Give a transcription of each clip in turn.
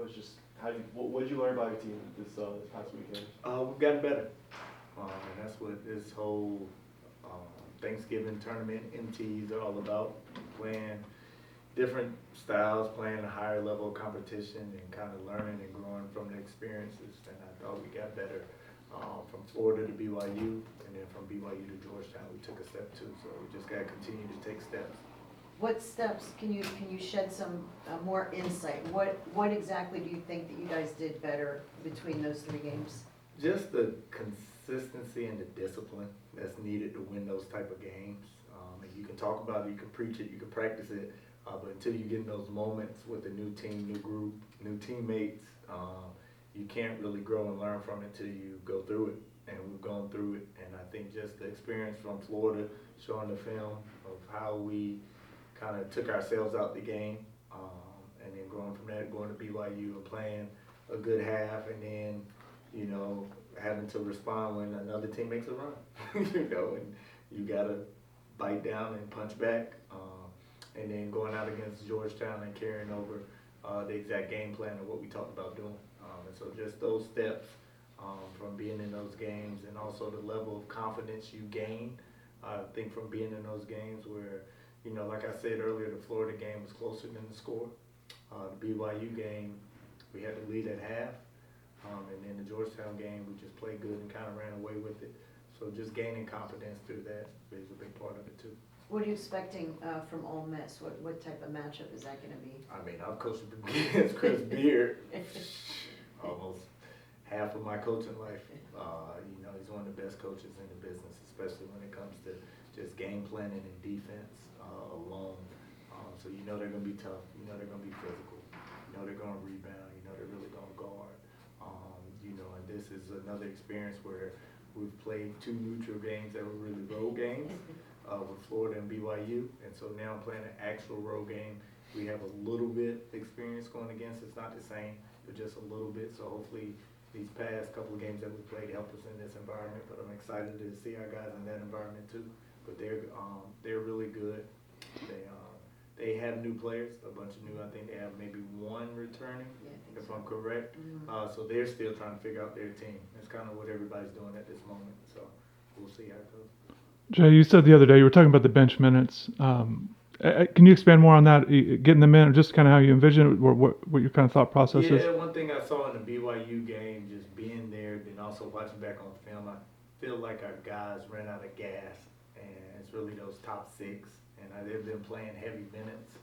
was just what did you learn about your team this past weekend? We've gotten better, and that's what this whole Thanksgiving tournament MTs are all about. Playing different styles, playing a higher level of competition, and kind of learning and growing from the experiences. And I thought we got better from Florida to BYU, and then from BYU to Georgetown, we took a step too. So we just got to continue to take steps. What steps can you shed some more insight? What exactly do you think that you guys did better between those 3 games? Just the consistency and the discipline that's needed to win those type of games. And you can talk about it, you can preach it, you can practice it, but until you get in those moments with a new team, new group, new teammates, you can't really grow and learn from it until you go through it. And we've gone through it, and I think just the experience from Florida, showing the film of how we kind of took ourselves out the game, and then going from there, going to BYU and playing a good half, and then, having to respond when another team makes a run, and you got to bite down and punch back, and then going out against Georgetown and carrying over the exact game plan of what we talked about doing. And so just those steps from being in those games, and also the level of confidence you gain, I think, from being in those games where, like I said earlier, the Florida game was closer than the score. The BYU game, we had the lead at half. And then the Georgetown game, we just played good and kind of ran away with it. So just gaining confidence through that is a big part of it too. What are you expecting from Ole Miss? What type of matchup is that going to be? I mean, I've coached against Chris Beard almost half of my coaching life. He's one of the best coaches in the business, especially when it comes to just game planning and defense alone. So they're going to be tough. They're going to be physical. They're going to rebound. They're really going to guard. And this is another experience where we've played 2 neutral games that were really road games with Florida and BYU. And so now playing an actual road game, we have a little bit experience going against. It's not the same, but just a little bit. So hopefully these past couple of games that we played help us in this environment. But I'm excited to see our guys in that environment too. But they're really good. They have new players, a bunch of new. I think they have maybe 1 returning, if I'm correct. Mm-hmm. So they're still trying to figure out their team. It's kind of what everybody's doing at this moment. So we'll see how it goes. Jay, you said the other day, you were talking about the bench minutes. Can you expand more on that, getting them in, or just kind of how you envision it, or what your kind of thought process is? Yeah, one thing I saw in the BYU game, just being there, then also watching back on film, I feel like our guys ran out of gas, and it's really those top 6. And they've been playing heavy minutes,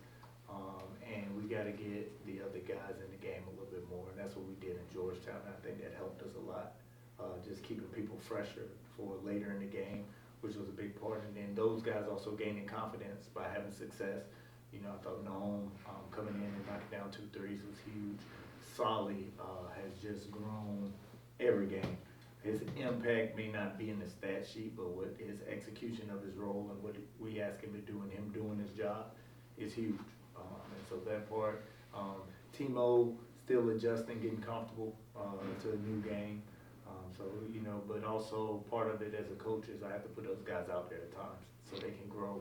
and we got to get the other guys in the game a little bit more, and that's what we did in Georgetown. I think that helped us a lot, just keeping people fresher for later in the game, which was a big part. And then those guys also gaining confidence by having success. I thought Noam coming in and knocking down 2 threes was huge. Solly has just grown every game. His impact may not be in the stat sheet, but what his execution of his role and what we ask him to do and him doing his job is huge. And so that part, Timo still adjusting, getting comfortable to a new game. But also part of it as a coach is I have to put those guys out there at times so they can grow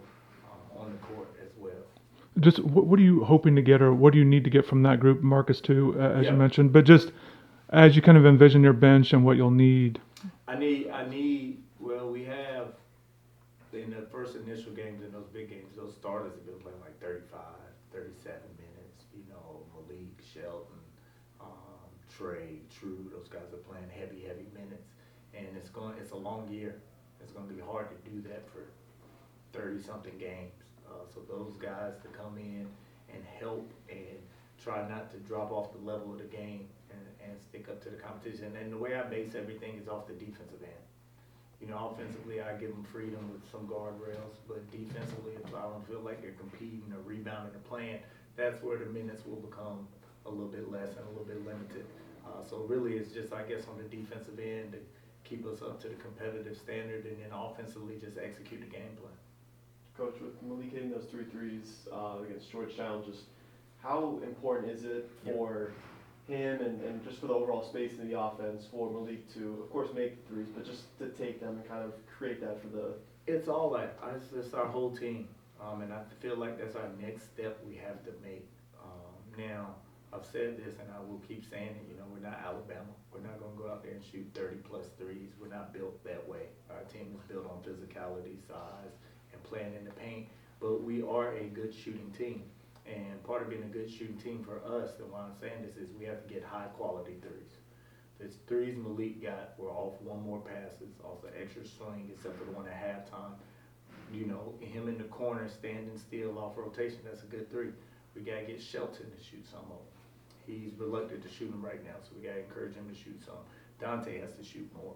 on the court as well. Just what are you hoping to get, or what do you need to get from that group, Marcus too, as you mentioned, but just as you kind of envision your bench and what you'll need? We have, in the first initial games, in those big games, those starters have been playing like 35, 37 minutes. Malik, Shelton, Trey, True, those guys are playing heavy minutes. And it's a long year. It's going to be hard to do that for 30-something games. So those guys to come in and help and try not to drop off the level of the game and stick up to the competition. And the way I base everything is off the defensive end. Offensively, I give them freedom with some guardrails, but defensively, if I don't feel like they're competing or rebounding or playing, that's where the minutes will become a little bit less and a little bit limited. So really, it's just, I guess, on the defensive end to keep us up to the competitive standard, and then offensively just execute the game plan. Coach, with Malik hitting those 3 threes against Georgetown, just how important is it for him and just for the overall space in the offense for Malik to, of course, make threes, but just to take them and kind of create that for the... It's all that. It's our whole team. And I feel like that's our next step we have to make. Now, I've said this and I will keep saying it, you know, we're not Alabama. We're not gonna go out there and shoot 30+ threes. We're not built that way. Our team is built on physicality, size, and playing in the paint. But we are a good shooting team. And part of being a good shooting team for us, and why I'm saying this, is we have to get high quality threes. The threes Malik got were off one more passes, off the extra swing, except for the one at halftime. You know, him in the corner, standing still off rotation, that's a good three. We gotta get Shelton to shoot some of them. He's reluctant to shoot them right now, so we gotta encourage him to shoot some. Dante has to shoot more.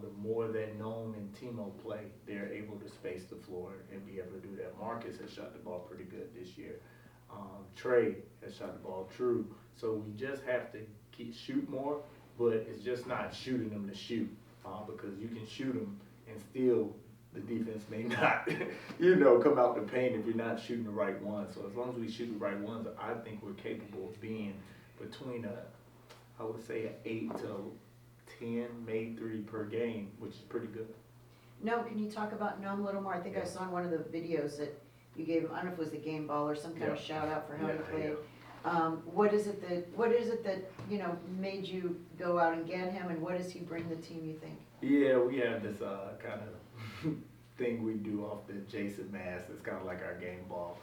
The more that Nome and Timo play, they're able to space the floor and be able to do that. Marcus has shot the ball pretty good this year. Trey has shot the ball true. So we just have to shoot more, but it's just not shooting them to shoot, because you can shoot them and still the defense may not, you know, come out the paint if you're not shooting the right ones. So as long as we shoot the right ones, I think we're capable of being between I would say an 8 to 10 made three per game, which is pretty good. No, can you talk about Nome a little more? I think I saw in one of the videos that you gave him, I don't know if it was the game ball or some kind of shout out for how he played. What is it that, you know, made you go out and get him, and what does he bring the team, you think? Yeah, we have this kind of thing we do off the Jason mask. It's kind of like our game ball.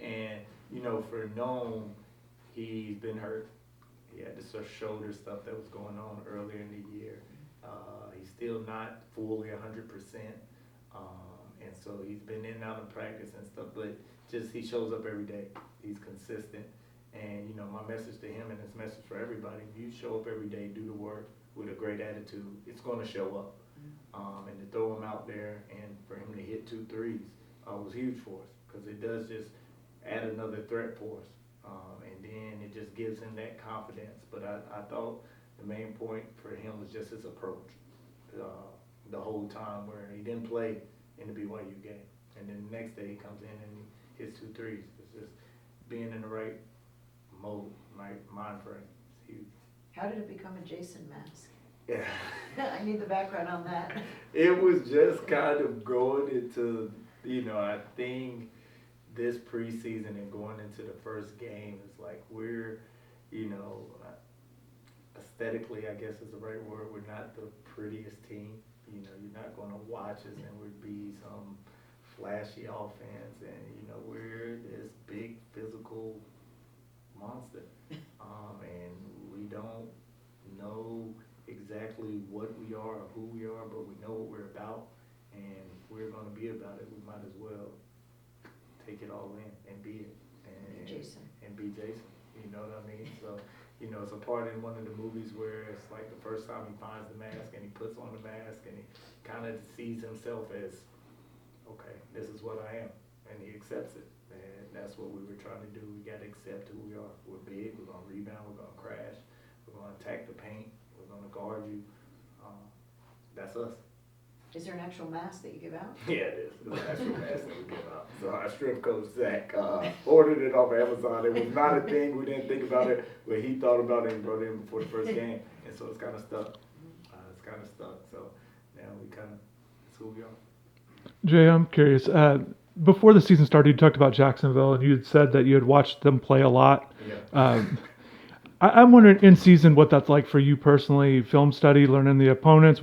And, you know, for Nome, he's been hurt. He had this shoulder stuff that was going on earlier in the year. He's still not fully 100%. And so he's been in and out of practice and stuff, but just he shows up every day. He's consistent. And, you know, my message to him and his message for everybody, if you show up every day, do the work with a great attitude, it's going to show up. And to throw him out there and for him to hit 2 threes was huge for us, because it does just add another threat for us. And then it just gives him that confidence. But I thought the main point for him was just his approach the whole time, where he didn't play in the BYU game. And then the next day he comes in and he hits 2 threes. It's just being in the right mode, right mind frame. It's huge. How did it become a Jason mask? Yeah. I need the background on that. It was just kind of going into, you know, I think this preseason and going into the first game is like we're, you know, aesthetically, I guess is the right word, we're not the prettiest team. You know, you're not going to watch us and we'd be some flashy offense, and, you know, we're this big physical monster. And we don't know exactly what we are or who we are, but we know what we're about, and if we're going to be about it, we might as well take it all in and be it. And Jason. And be Jason, you know what I mean? So, you know, it's a part in one of the movies where it's like the first time he finds the mask and he puts on the mask and he kind of sees himself as, okay, this is what I am, and he accepts it. And that's what we were trying to do. We got to accept who we are. We're big, we're going to rebound, we're going to crash, we're going to attack the paint, we're going to guard you. That's us. Is there an actual mask that you give out? Yeah, it is. It's an actual mask that we give out. So our strength coach, Zach, ordered it off Amazon. It was not a thing. We didn't think about it, but he thought about it and brought it in before the first game. And so it's kind of stuck. So now we kind of, that's who we are. Jay, I'm curious. Before the season started, you talked about Jacksonville, and you had said that you had watched them play a lot. Yeah. I'm wondering in season what that's like for you personally, film study, learning the opponents,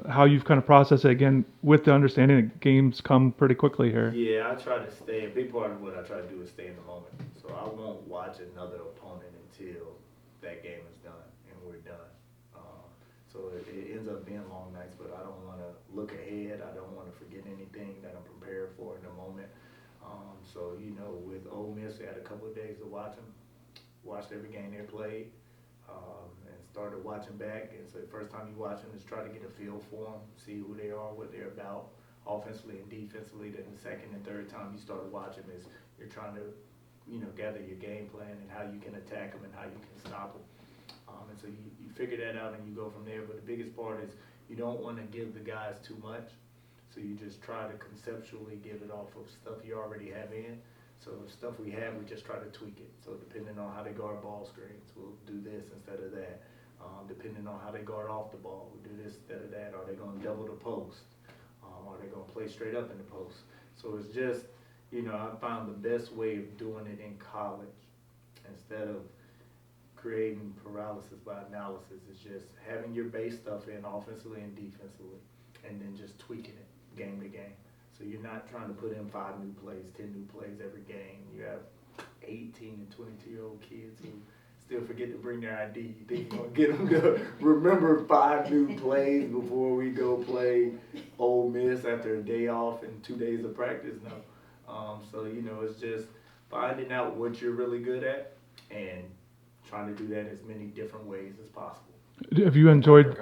how you've kind of processed it, again, with the understanding that games come pretty quickly here. Yeah, I try to stay, a big part of what I try to do is stay in the moment. So I won't watch another opponent until that game is done and we're done. So it ends up being long nights, but I don't want to look ahead. I don't want to forget anything that I'm prepared for in the moment. So, you know, with Ole Miss, I had a couple of days to watch them. Watched every game they played, and started watching back. And so the first time you watch them is try to get a feel for them, see who they are, what they're about, offensively and defensively. Then the second and third time you start watching is you're trying to, you know, gather your game plan and how you can attack them and how you can stop them. And so you figure that out and you go from there. But the biggest part is you don't want to give the guys too much, so you just try to conceptually give it off of stuff you already have in. So the stuff we have, we just try to tweak it. So depending on how they guard ball screens, we'll do this instead of that. Depending on how they guard off the ball, we'll do this instead of that. Are they going to double the post? Are they going to play straight up in the post? So it's just, you know, I found the best way of doing it in college instead of, creating paralysis by analysis. It's just having your base stuff in offensively and defensively, and then just tweaking it game to game. So you're not trying to put in 5 new plays, 10 new plays every game. You have 18 and 22-year-old kids who still forget to bring their ID. You think you're going to get them to remember 5 new plays before we go play Ole Miss after a day off and 2 days of practice? No. So, you know, it's just finding out what you're really good at and trying to do that as many different ways as possible. Have you enjoyed,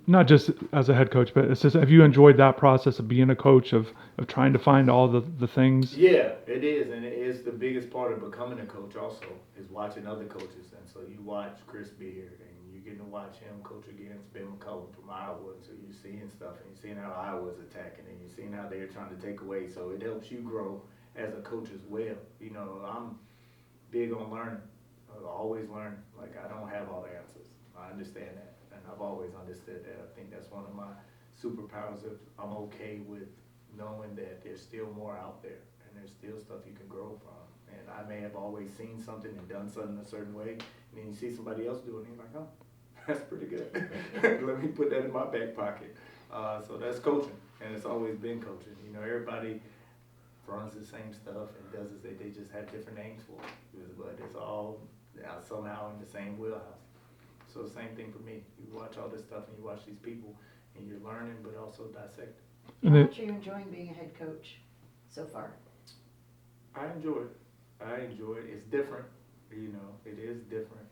not just as a head coach, but it's just, have you enjoyed that process of being a coach, of trying to find all the things? Yeah, it is, and it is the biggest part of becoming a coach also, is watching other coaches. And so you watch Chris Beard, and you're getting to watch him coach against Ben McCullum from Iowa, and so you're seeing stuff, and you're seeing how Iowa's attacking, and you're seeing how they're trying to take away, so it helps you grow as a coach as well. You know, I'm big on learning, always learning. Like, I don't have all the answers. I understand that, and I've always understood that. I think that's one of my superpowers. Of I'm okay with knowing that there's still more out there, and there's still stuff you can grow from. And I may have always seen something and done something a certain way, and then you see somebody else do it, and you're like, oh, that's pretty good. Let me put that in my back pocket. So that's coaching, and it's always been coaching. You know, everybody runs the same stuff and does it. They just have different names for it, but it's all somehow in the same wheelhouse. So the same thing for me. You watch all this stuff and you watch these people and you're learning but also dissecting. How much are you enjoying being a head coach so far? I enjoy it. It's different. You know, it is different.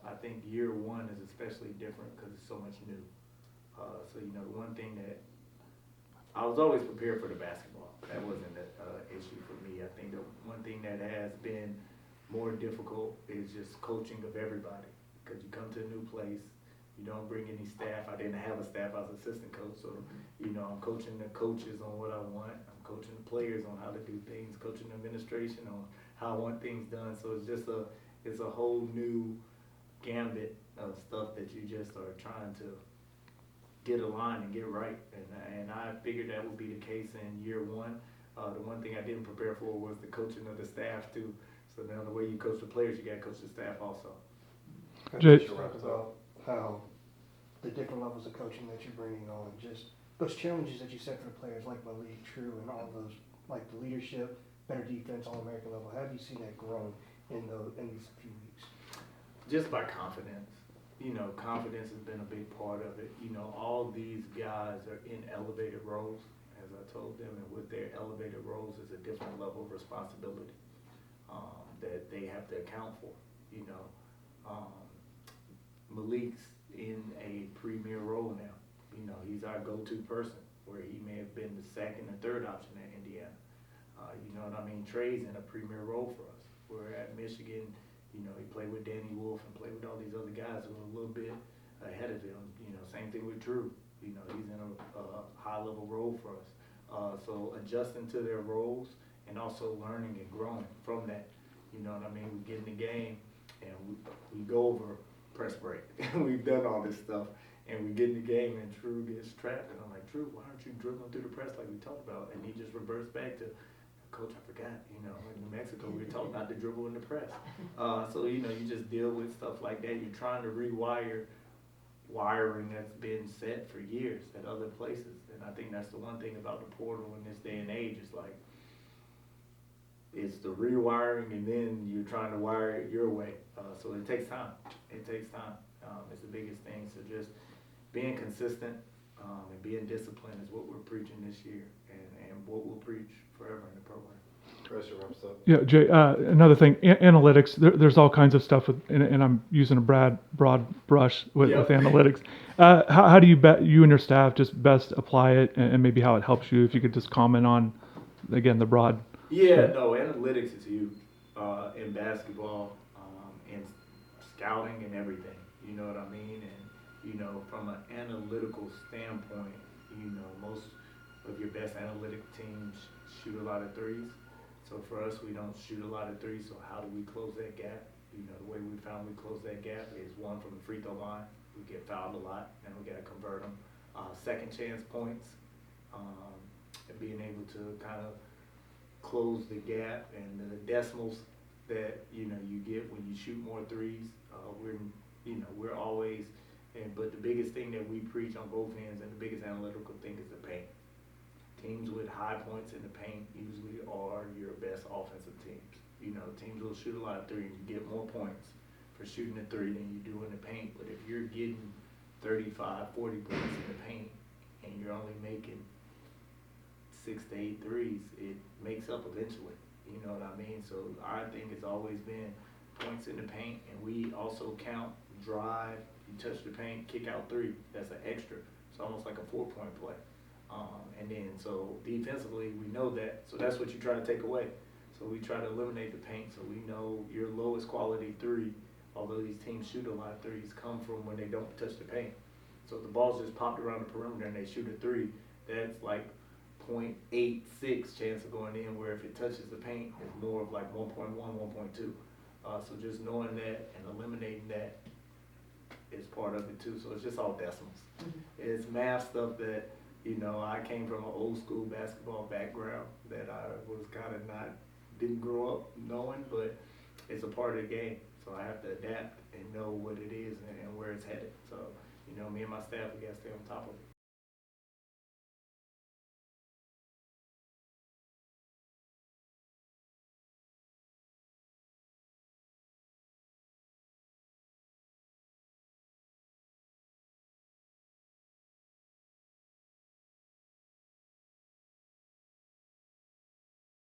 I think year one is especially different because it's so much new. So, you know, the one thing that I was always prepared for the basketball. That wasn't an issue for me. I think the one thing that has been more difficult is just coaching of everybody. Because you come to a new place, you don't bring any staff. I didn't have a staff. I was assistant coach, so you know I'm coaching the coaches on what I want. I'm coaching the players on how to do things, coaching the administration on how I want things done. So it's just a whole new gambit of stuff that you just are trying to get aligned and get right. And I figured that would be the case in year one. The one thing I didn't prepare for was the coaching of the staff too. So now the way you coach the players, you got to coach the staff also. Jay- Talk about how the different levels of coaching that you're bringing on, just those challenges that you set for the players, like Malik, True, and all those, like the leadership, better defense, All-American level. How have you seen that grow in these few weeks? Just by confidence. You know, confidence has been a big part of it. You know, all these guys are in elevated roles, as I told them, and with their elevated roles is a different level of responsibility that they have to account for. You know, Malik's in a premier role now. You know, he's our go-to person, where he may have been the second or third option at Indiana. You know what I mean? Trey's in a premier role for us. We're at Michigan. You know, he played with Danny Wolf and played with all these other guys who are a little bit ahead of him. You know, same thing with Drew. You know, he's in a high-level role for us. So adjusting to their roles and also learning and growing from that. You know what I mean? We get in the game and we go over press break. We've done all this stuff and we get in the game and Drew gets trapped. And I'm like, Drew, why aren't you dribbling through the press like we talked about? And he just reverts back to, Coach, I forgot, you know, in New Mexico, we were taught not to dribble in the press. So, you know, you just deal with stuff like that. You're trying to rewire wiring that's been set for years at other places. And I think that's the one thing about the portal in this day and age. It's like, it's the rewiring and then you're trying to wire it your way. So it takes time. It takes time. It's the biggest thing. So just being consistent and being disciplined is what we're preaching this year and what we'll preach forever in the program. Pressure wraps up. Yeah, Jay, another thing, analytics, there's all kinds of stuff with, and I'm using a broad brush with analytics. How do you and your staff just best apply it and maybe how it helps you? If you could just comment on, again, the broad. Yeah, no, analytics is huge in basketball, in scouting and everything. You know what I mean? And, you know, from an analytical standpoint, you know, most of your best analytic teams shoot a lot of threes. So for us, we don't shoot a lot of threes, so how do we close that gap? You know, the way we found we close that gap is one, from the free throw line. We get fouled a lot, and we got to convert them. Second chance points, and being able to kind of close the gap and the decimals that, you know, you get when you shoot more threes We're always, but the biggest thing that we preach on both ends and the biggest analytical thing is the paint. Teams with high points in the paint usually are your best offensive teams. Teams will shoot a lot of threes. You get more points for shooting a three than you do in the paint. But if you're getting 35, 40 points in the paint and you're only making 6 to 8 threes, it makes up eventually. You know what I mean? So our thing has always been points in the paint, and we also count drive, you touch the paint, kick out three. That's an extra. It's almost like a 4-point play. And then so defensively, we know that. So that's what you try to take away. So we try to eliminate the paint. So we know your lowest quality three, although these teams shoot a lot of threes, come from when they don't touch the paint. So if the ball's just popped around the perimeter and they shoot a three, that's like 0.86 chance of going in, where if it touches the paint, it's more of like 1.1, 1.2. So just knowing that and eliminating that is part of it too. So it's just all decimals. Mm-hmm. It's math stuff that, I came from an old school basketball background that I was kind of didn't grow up knowing, but it's a part of the game. So I have to adapt and know what it is and where it's headed. So, me and my staff, we got to stay on top of it.